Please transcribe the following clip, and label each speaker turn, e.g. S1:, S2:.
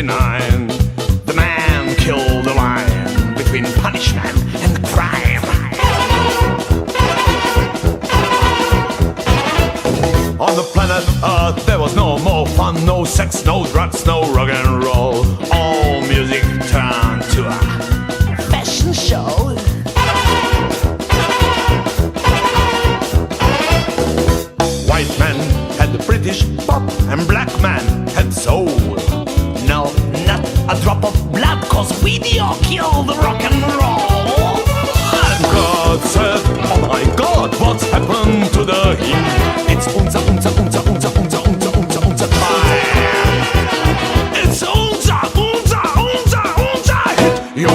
S1: 1929, the man killed the line between punishment and crime. On the planet Earth there was no more fun, no sex, no drugs, no rock and roll. All music turned to a fashion show. White man had the British pop and black man had soul. No, not a drop of blood, cause video killed the rock and roll. And God said, oh my God, what's happened to the heat? It's unser time. It's unser hit. You